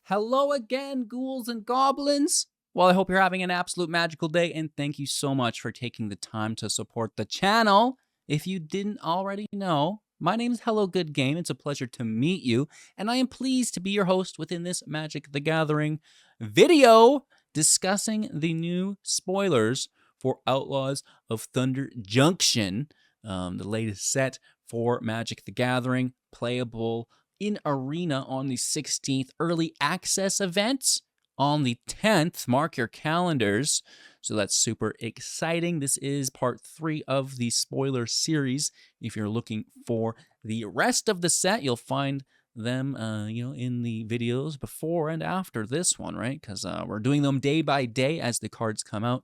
Hello again, ghouls and goblins. Well, I hope you're having an absolute magical day, and thank you so much for taking the time to support the channel. If you didn't already know, my name is Hello Good Game. It's a pleasure to meet you, and I am pleased to be your host within this Magic the Gathering video discussing the new spoilers for Outlaws of Thunder Junction, the latest set for Magic the Gathering, playable in Arena on the 16th, early access events on the 10th. Mark your calendars. So that's super exciting. This is part 3 of the spoiler series. If you're looking for the rest of the set, you'll find them in the videos before and after this one, right? Because we're doing them day by day as the cards come out.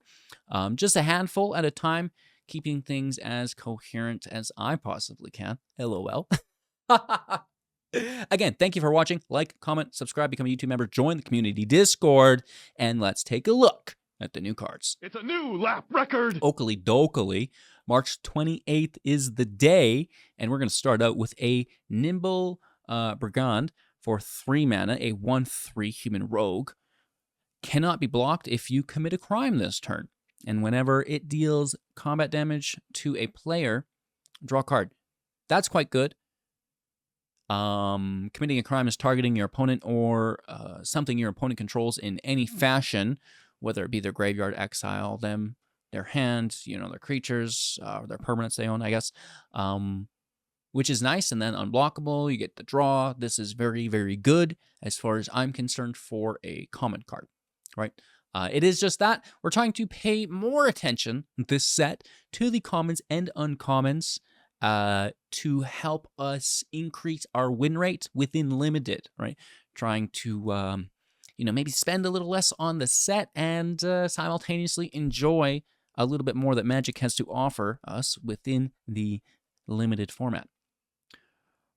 Just a handful at a time, keeping things as coherent as I possibly can. LOL. Again, thank you for watching. Like, comment, subscribe, become a YouTube member, join the community Discord, and let's take a look at the new cards. It's a new lap record! Oakley dokely. March 28th is the day, and we're going to start out with a Nimble Brigand for 3 mana, a 1/3 human rogue. Cannot be blocked if you commit a crime this turn. And whenever it deals combat damage to a player, draw a card. That's quite good. Committing a crime is targeting your opponent or something your opponent controls in any fashion, whether it be their graveyard, exile them, their hand, their creatures, or their permanents they own, I guess, which is nice. And then unblockable, you get the draw. This is very, very good as far as I'm concerned for a common card, right? It is just that we're trying to pay more attention this set to the commons and uncommons, to help us increase our win rate within limited, right? Trying to, maybe spend a little less on the set and simultaneously enjoy a little bit more that Magic has to offer us within the limited format.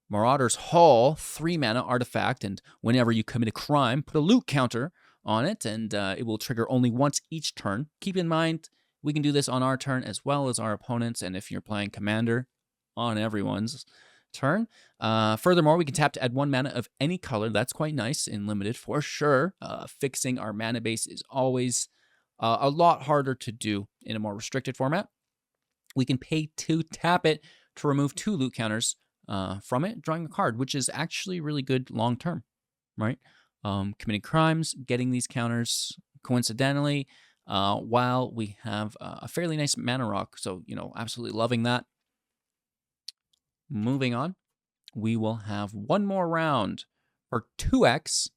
Marauder's Hall, 3 mana artifact, and whenever you commit a crime, put a loot counter on it, and it will trigger only once each turn. Keep in mind, we can do this on our turn as well as our opponents, and if you're playing Commander, on everyone's turn. Furthermore, we can tap to add 1 mana of any color. That's quite nice in limited for sure. Fixing our mana base is always a lot harder to do in a more restricted format. We can pay to tap it to remove 2 loot counters from it, drawing a card, which is actually really good long term, right? Committing crimes, getting these counters coincidentally, while we have a fairly nice mana rock. So, absolutely loving that. Moving on, we will have one more round for 2x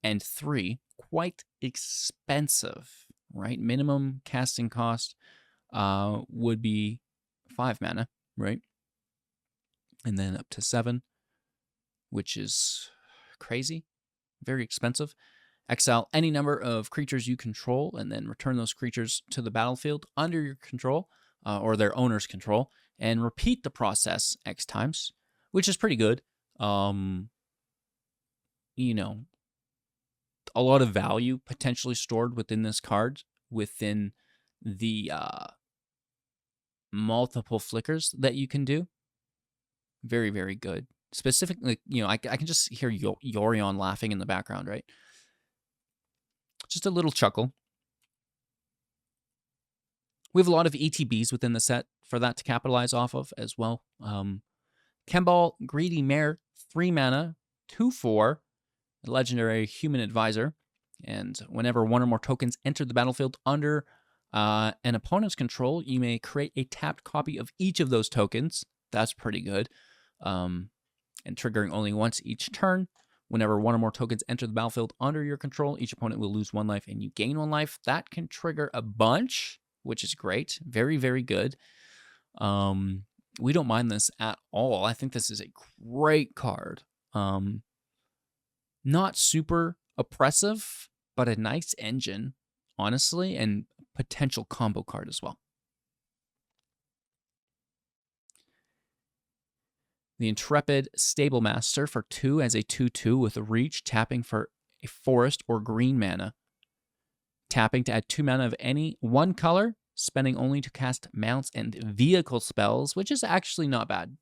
and 3. Quite expensive, right? Minimum casting cost would be 5 mana, right? And then up to 7, which is crazy, very expensive. Exile any number of creatures you control and then return those creatures to the battlefield under your control or their owner's control, and repeat the process X times, which is pretty good. A lot of value potentially stored within this card, within the multiple flickers that you can do. Very, very good. Specifically, I can just hear Yorion laughing in the background, right? Just a little chuckle. We have a lot of ETBs within the set for that to capitalize off of as well. Kembal, Greedy Mare, 3 mana, 2/4, legendary human advisor. And whenever 1 or more tokens enter the battlefield under an opponent's control, you may create a tapped copy of each of those tokens. That's pretty good. And triggering only once each turn. Whenever 1 or more tokens enter the battlefield under your control, each opponent will lose 1 life and you gain 1 life. That can trigger a bunch, which is great. Very, very good. We don't mind this at all. I think this is a great card. Not super oppressive, but a nice engine, honestly, and potential combo card as well. The Intrepid Stablemaster for 2 as a 2/2 with a reach, tapping for a forest or green mana. Tapping to add 2 mana of any one color, spending only to cast mounts and vehicle spells, which is actually not bad.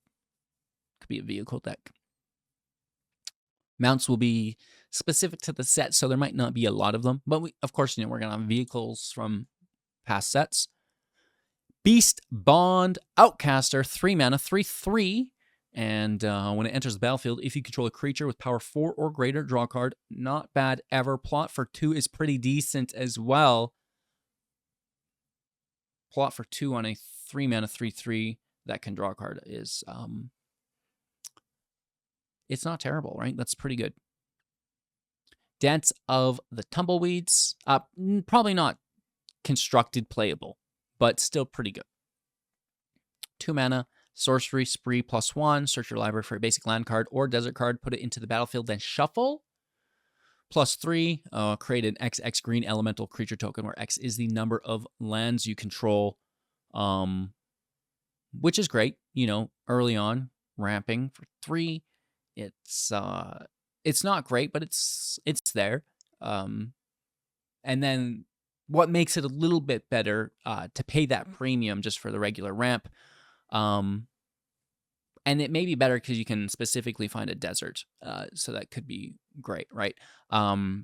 Could be a vehicle deck. Mounts will be specific to the set, so there might not be a lot of them. But of course, we're going to have vehicles from past sets. Beast Bond Outcaster, 3 mana, 3/3. And when it enters the battlefield, if you control a creature with power 4 or greater, draw a card. Not bad ever. Plot for 2 is pretty decent as well. Plot for 2 on a 3 mana, 3/3 that can draw a card is, it's not terrible, right? That's pretty good. Dance of the Tumbleweeds, probably not constructed playable, but still pretty good. 2 mana, sorcery, spree, +1. Search your library for a basic land card or desert card, put it into the battlefield, then shuffle. +3, create an XX green elemental creature token where X is the number of lands you control, which is great, early on, ramping for 3. It's not great, but it's there. And then what makes it a little bit better to pay that premium just for the regular ramp, and it may be better because you can specifically find a desert, so that could be great, right?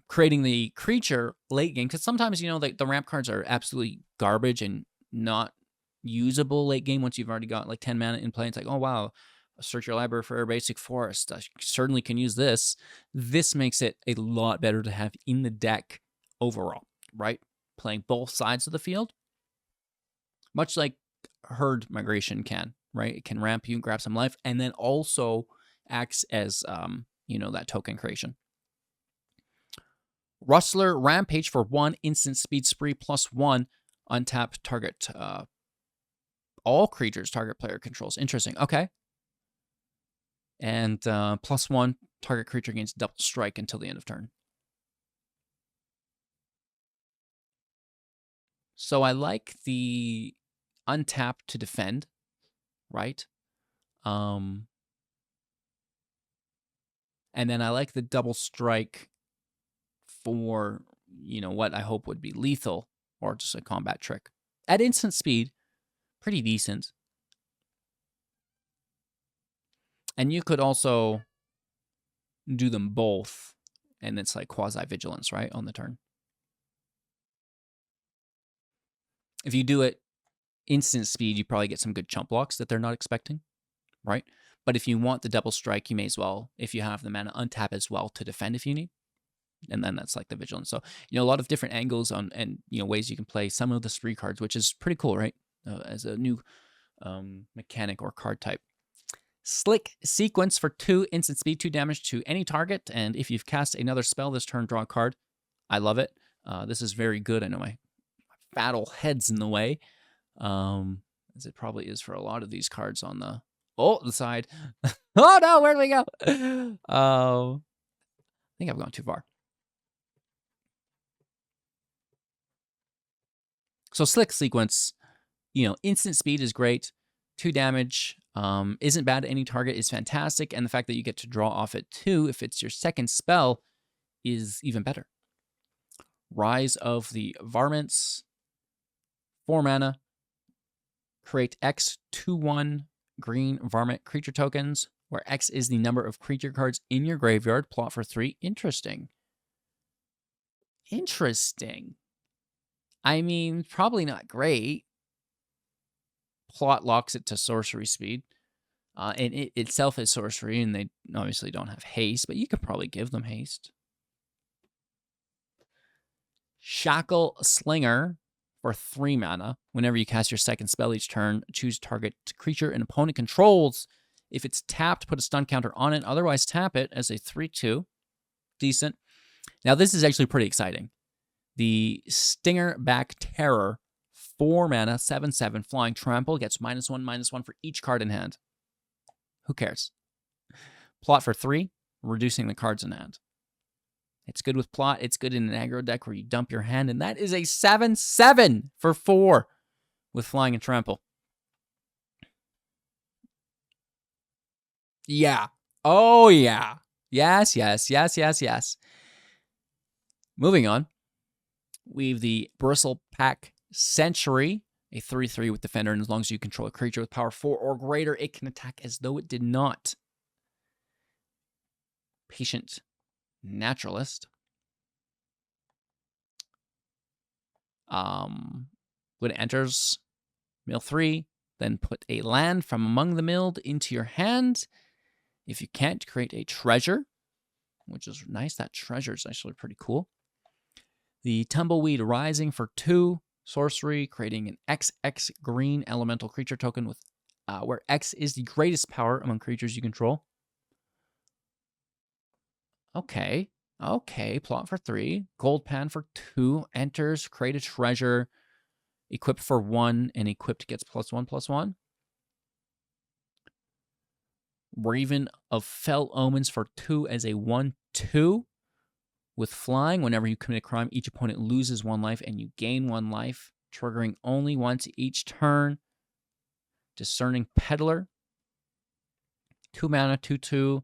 Creating the creature late game, because sometimes, the ramp cards are absolutely garbage and not usable late game once you've already got like 10 mana in play. It's like, oh, wow, search your library for a basic forest. I certainly can use this. This makes it a lot better to have in the deck overall, right? Playing both sides of the field, much like Herd Migration can, right? It can ramp you, grab some life, and then also acts as, that token creation. Rustler Rampage for 1, instant speed spree, +1, untap target, all creatures target player controls. Interesting. Okay. And +1, target creature gains double strike until the end of turn. So I like the untap to defend, right? And then I like the double strike for, what I hope would be lethal or just a combat trick. At instant speed, pretty decent. And you could also do them both, and it's like quasi-vigilance, right, on the turn. If you do it instant speed, you probably get some good chump blocks that they're not expecting, right? But if you want the double strike, you may as well, if you have the mana, untap as well to defend if you need. And then that's like the vigilance. So, a lot of different angles and ways you can play some of the spree cards, which is pretty cool, right? As a new mechanic or card type. Slick Sequence for 2, instant speed, 2 damage to any target. And if you've cast another spell this turn, draw a card. I love it. This is very good. I know my fat old head's in the way, as it probably is for a lot of these cards on the side. Oh no, where do we go? I think I've gone too far. So Slick Sequence, instant speed is great. 2 damage isn't bad to any target, is fantastic. And the fact that you get to draw off it too, if it's your second spell, is even better. Rise of the Varmints, 4 mana. Create X 2/1 green varmint creature tokens, where X is the number of creature cards in your graveyard. Plot for 3. Interesting. I mean, probably not great. Plot locks it to sorcery speed. And it itself is sorcery, and they obviously don't have haste, but you could probably give them haste. Shackle Slinger for 3 mana. Whenever you cast your second spell each turn, choose target creature an opponent controls. If it's tapped, put a stun counter on it. Otherwise, tap it as a 3/2. Decent. Now, this is actually pretty exciting. The Stingerback Terror, 4 mana, 7/7, flying trample, gets -1/-1 for each card in hand. Who cares? Plot for 3, reducing the cards in hand. It's good with plot. It's good in an aggro deck where you dump your hand, and that is a 7/7 for 4 with flying and trample. Yeah. Oh, yeah. Yes. Moving on. We have the Bristlepack Century, a 3/3 with Defender, and as long as you control a creature with power 4 or greater, it can attack as though it did not. Patient Naturalist. When it enters, mill 3, then put a land from among the milled into your hand. If you can't, create a treasure, which is nice. That treasure is actually pretty cool. The Tumbleweed Rising for 2 sorcery, creating an XX green elemental creature token with where X is the greatest power among creatures you control. Okay. Plot for 3. Gold Pan for 2. Enters, create a treasure. Equipped for 1, and equipped gets +1/+1. Raven of Fell Omens for 2 as a 1/2. With flying, whenever you commit a crime, each opponent loses 1 life and you gain 1 life, triggering only once each turn. Discerning Peddler. 2 mana, 2/2.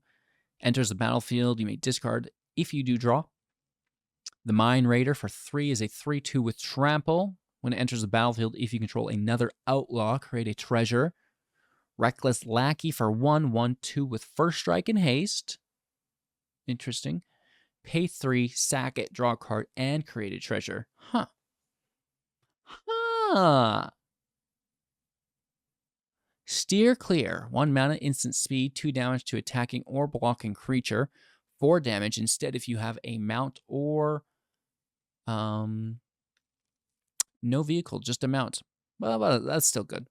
Enters the battlefield. You may discard if you do draw. The Mine Raider for 3 is a 3/2 with trample. When it enters the battlefield, if you control another outlaw, create a treasure. Reckless Lackey for 1, 1/2 with first strike and haste. Interesting. Pay 3, sack it, draw a card, and create a treasure. Steer Clear. 1 mana, instant speed, 2 damage to attacking or blocking creature. 4 damage instead if you have a mount or no vehicle, just a mount. Well, that's still good.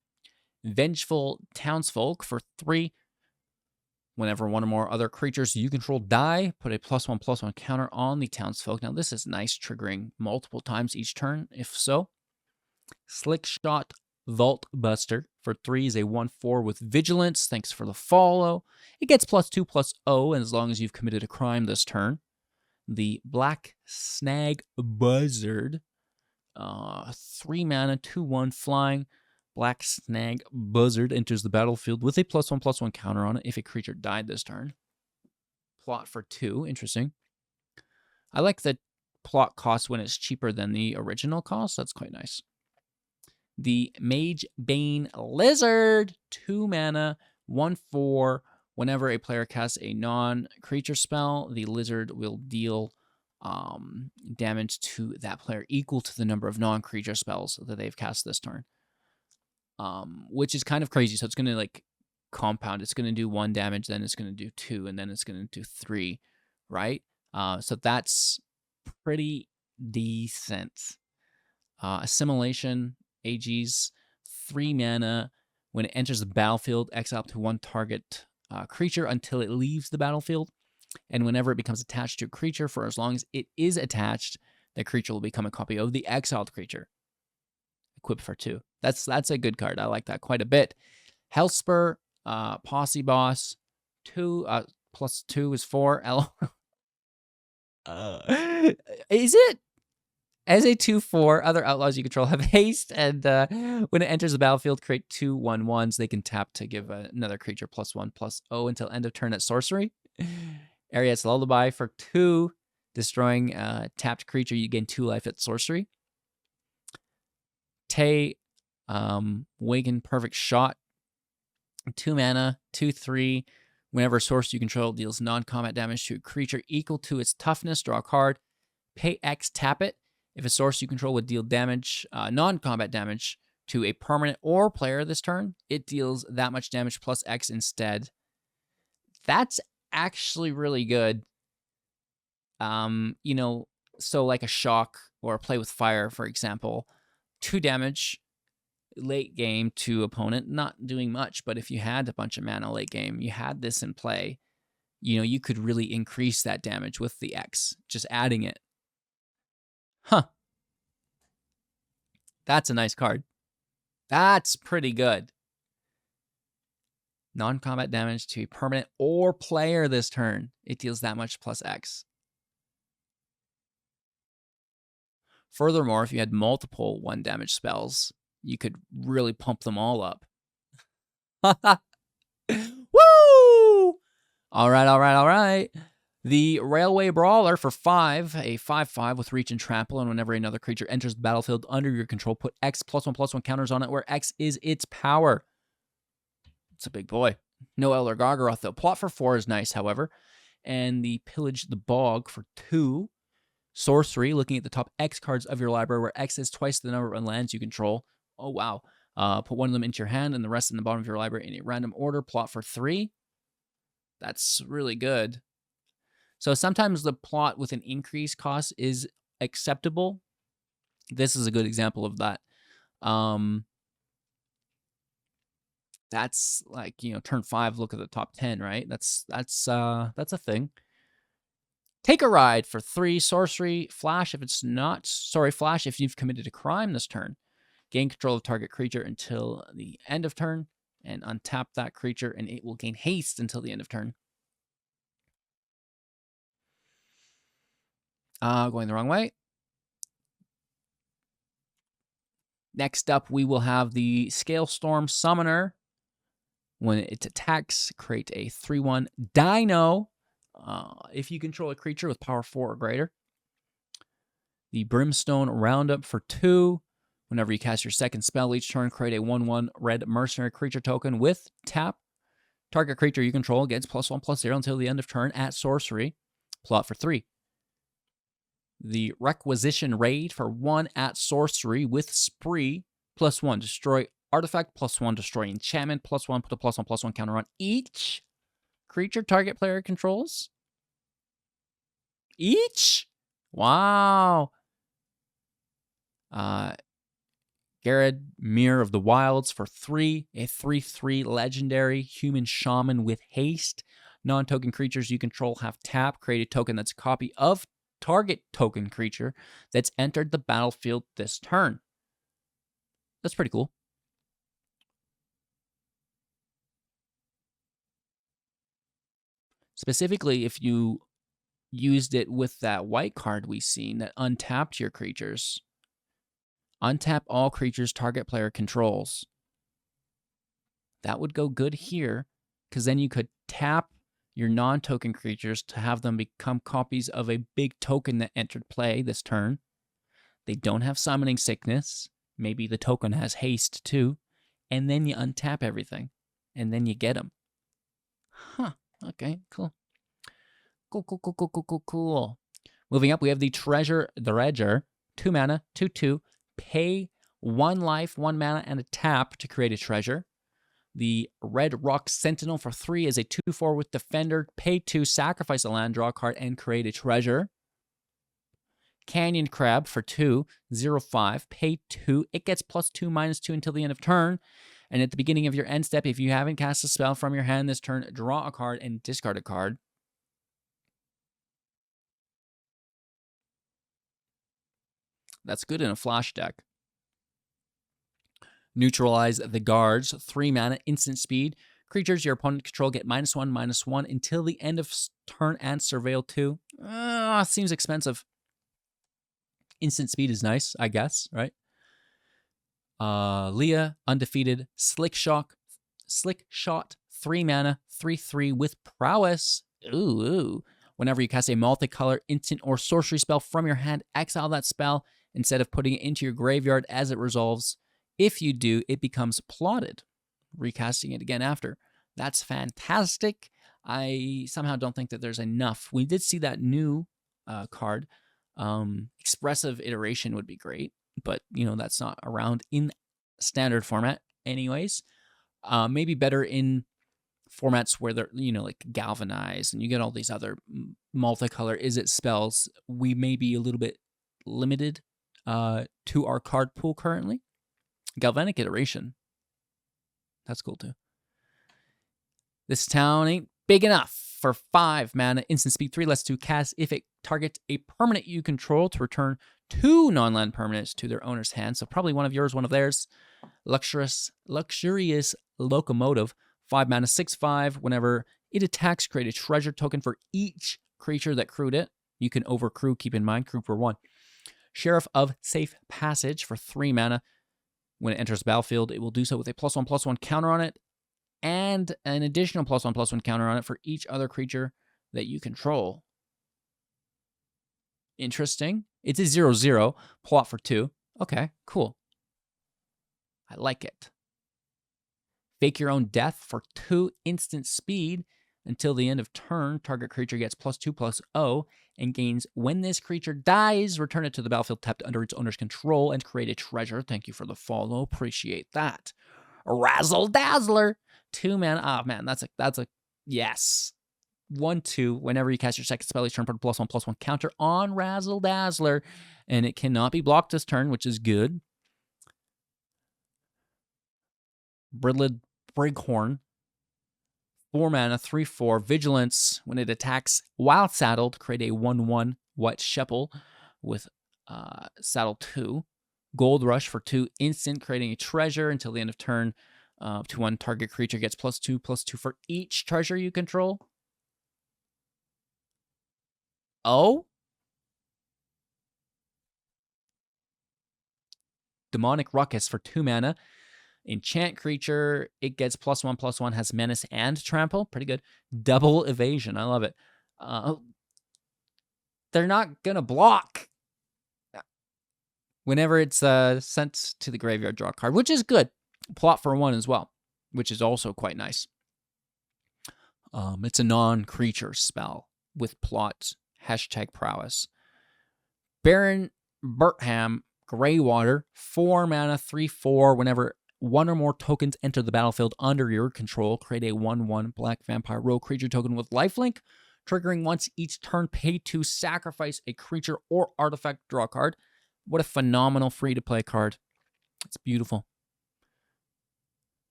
Vengeful Townsfolk for 3. Whenever 1 or more other creatures you control die, put a +1/+1 counter on the Townsfolk. Now, this is nice, triggering multiple times each turn, if so. Slick Shot Vault Buster for 3 is a 1/4 with Vigilance. Thanks for the follow. It gets +2/+0, and as long as you've committed a crime this turn. The Black Snag Buzzard. 3 mana, 2/1 flying. Black Snag Buzzard enters the battlefield with a +1/+1 counter on it if a creature died this turn. Plot for 2. Interesting. I like the plot cost when it's cheaper than the original cost. That's quite nice. The Mage Bane Lizard. 2 mana, 1/4. Whenever a player casts a non-creature spell, the lizard will deal damage to that player equal to the number of non-creature spells that they've cast this turn. Which is kind of crazy. So it's going to like compound. It's going to do 1 damage, then it's going to do 2, and then it's going to do 3, right? So that's pretty decent. Assimilation, AG's 3 mana. When it enters the battlefield, exile up to 1 target creature until it leaves the battlefield. And whenever it becomes attached to a creature, for as long as it is attached, the creature will become a copy of the exiled creature. Equipped for 2. That's a good card. I like that quite a bit. Hellspur, Posse Boss, 2 +2 is 4. Is it? As a 2/4, other outlaws you control have haste, and when it enters the battlefield, create 2 1/1s. They can tap to give another creature +1/+0 until end of turn at sorcery. Ariad's Lullaby for 2, destroying tapped creature. You gain 2 life at sorcery. Tay, Wagon Perfect Shot. 2 mana, 2/3. Whenever a source you control deals non-combat damage to a creature equal to its toughness, draw a card. Pay X, tap it. If a source you control would deal damage, non-combat damage, to a permanent or player this turn, it deals that much damage plus X instead. That's actually really good. So like a shock or a play with fire, for example, 2 damage late game to opponent, not doing much, but if you had a bunch of mana late game, you had this in play, you could really increase that damage with the X, just adding it. That's a nice card. That's pretty good. Non-combat damage to a permanent or player this turn. It deals that much plus X. Furthermore, if you had multiple 1 damage spells, you could really pump them all up. Woo! All right. The Railway Brawler for 5, a 5/5 with reach and trample, and whenever another creature enters the battlefield under your control, put X +1/+1 counters on it, where X is its power. It's a big boy. No Elder Gargaroth, though. Plot for 4 is nice, however. and the Pillage the Bog for 2. Sorcery, looking at the top X cards of your library, where X is twice the number of lands you control. Oh, wow. Put one of them into your hand and the rest in the bottom of your library in a random order. Plot for 3. That's really good. So sometimes the plot with an increased cost is acceptable. This is a good example of that. That's like, turn 5, look at the top 10, right? That's a thing. Take a ride for 3. Sorcery, flash flash if you've committed a crime this turn. Gain control of target creature until the end of turn, and untap that creature, and it will gain haste until the end of turn. Going the wrong way. Next up, we will have the Scalestorm Summoner. When it attacks, create a 3/1 Dino. If you control a creature with power 4 or greater. The Brimstone Roundup for 2. Whenever you cast your second spell each turn, create a 1/1 red mercenary creature token with tap. Target creature you control gets +1/+0 until the end of turn at sorcery. Plot for 3. The Requisition Raid for 1 at sorcery with Spree. +1. Destroy artifact. +1. Destroy enchantment. +1. Put a +1/+1 counter on each creature target player controls. Each? Wow. Garrod, Mirror of the Wilds for 3. A 3/3 legendary human shaman with haste. Non-token creatures you control have tap. Create a token that's a copy of target token creature that's entered the battlefield this turn. That's pretty cool. Specifically, if you used it with that white card we've seen that untapped your creatures. Untap all creatures target player controls. That would go good here, because then you could tap your non-token creatures to have them become copies of a big token that entered play this turn. They don't have Summoning Sickness. Maybe the token has haste too. And then you untap everything. And then you get them. Huh. Okay, cool. Cool. Moving up, we have the Treasure Dredger. 2 mana, 2/2. Pay 1 life, 1 mana, and a tap to create a treasure. The Red Rock Sentinel for 3 is a 2/4 with Defender. Pay 2, sacrifice a land, draw a card, and create a treasure. Canyon Crab for 2, 0/5. Pay 2. It gets +2/-2 until the end of turn. And at the beginning of your end step, if you haven't cast a spell from your hand this turn, draw a card and discard a card. That's good in a flash deck. Neutralize the Guards. 3 mana, instant speed. Creatures your opponent control get -1/-1 until the end of turn and surveil 2. Seems expensive. Instant speed is nice, I guess, right? Leah, Undefeated. Slick Shot. 3 mana, 3/3 with Prowess. Ooh. Whenever you cast a multicolor instant or sorcery spell from your hand, exile that spell instead of putting it into your graveyard as it resolves. If you do, it becomes plotted, recasting it again after. That's fantastic. I somehow don't think that there's enough. We did see that new card. Expressive Iteration would be great, but that's not around in standard format anyways. Maybe better in formats where they're, like Galvanize and you get all these other multicolor Izzet spells. We may be a little bit limited to our card pool currently. Galvanic Iteration. That's cool too. This town ain't big enough. For 5 mana, instant speed, 3 less 2 cast. If it targets a permanent you control, to return 2 non-land permanents to their owner's hand. So probably one of yours, one of theirs. Luxurious Locomotive. 5 mana, 6/5. Whenever it attacks, create a treasure token for each creature that crewed it. You can overcrew, keep in mind, crew for 1. Sheriff of Safe Passage for 3 mana. When it enters the battlefield, it will do so with a +1/+1 counter on it, and an additional +1/+1 counter on it for each other creature that you control. Interesting. It's a 0/0, plot for 2. Okay, cool. I like it. Fake Your Own Death for 2 instant speed. Until the end of turn, target creature gets +2/+0 and gains when this creature dies, return it to the battlefield tapped under its owner's control and create a treasure. Thank you for the follow. Appreciate that. Razzle Dazzler. 2 mana. Oh man, that's a yes. 1/2. Whenever you cast your second spell, each turn put a +1/+1 counter on Razzle Dazzler, and it cannot be blocked this turn, which is good. Bridled Brighorn. 4 mana, 3/4, Vigilance. When it attacks while saddled, create a 1/1 White Sheppel with saddle 2. Gold Rush for 2 instant, creating a treasure until the end of turn. To 1 target creature gets +2/+2 for each treasure you control. Oh? Demonic Ruckus for 2 mana. Enchant creature, it gets +1/+1, has menace and trample. Pretty good. Double evasion. I love it. They're not going to block. Whenever it's sent to the graveyard, draw a card, which is good. Plot for 1 as well, which is also quite nice. It's a non-creature spell with plot. #prowess. Baron Burtham, Greywater, 4 mana, 3/4. Whenever 1 or more tokens enter the battlefield under your control, create a 1/1 black vampire rogue creature token with lifelink, triggering once each turn. Pay to sacrifice a creature or artifact, draw a card. What a phenomenal free-to-play card. It's beautiful.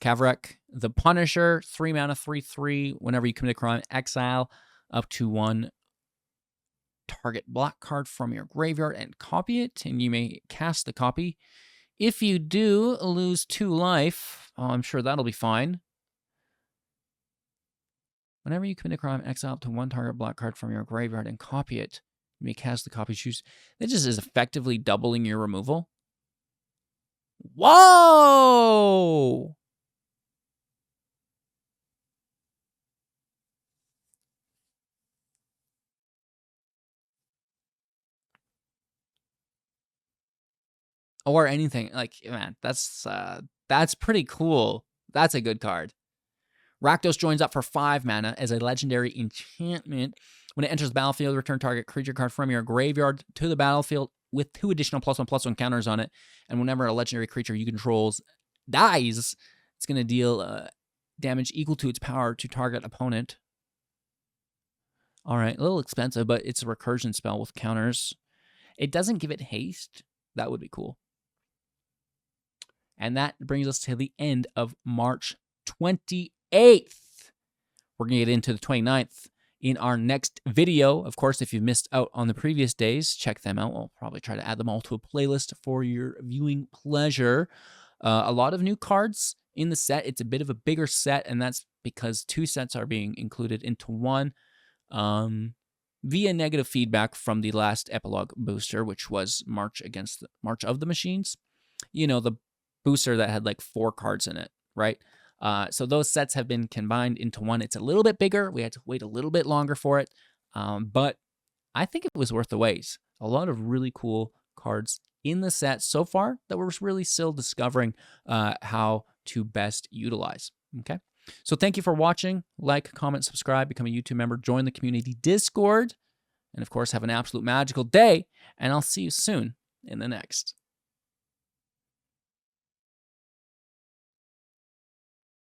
Kavrek, the Punisher, 3 mana, 3/3. Whenever you commit a crime, exile up to 1 target black card from your graveyard and copy it, and you may cast the copy. If you do lose 2 life, I'm sure that'll be fine. Whenever you commit a crime, exile up to 1 target black card from your graveyard and copy it. You may cast the copy. Choose. That just is effectively doubling your removal. Whoa! Or anything. Like, man, that's pretty cool. That's a good card. Rakdos joins up for 5 mana as a legendary enchantment. When it enters the battlefield, return target creature card from your graveyard to the battlefield with 2 additional +1/+1 counters on it. And whenever a legendary creature you control dies, it's going to deal damage equal to its power to target opponent. All right, a little expensive, but it's a recursion spell with counters. It doesn't give it haste. That would be cool. And that brings us to the end of March 28th. We're going to get into the 29th in our next video. Of course, if you've missed out on the previous days, check them out. We'll probably try to add them all to a playlist for your viewing pleasure. A lot of new cards in the set. It's a bit of a bigger set, and that's because 2 sets are being included into 1 via negative feedback from the last epilogue booster, which was March of the Machines. You know, the booster that had like 4 cards in it, right? So those sets have been combined into 1. It's a little bit bigger. We had to wait a little bit longer for it, but I think it was worth the wait. A lot of really cool cards in the set so far that we're really still discovering how to best utilize. Okay, so thank you for watching. Like, comment, subscribe, become a YouTube member, join the community Discord, and of course, have an absolute magical day, and I'll see you soon in the next.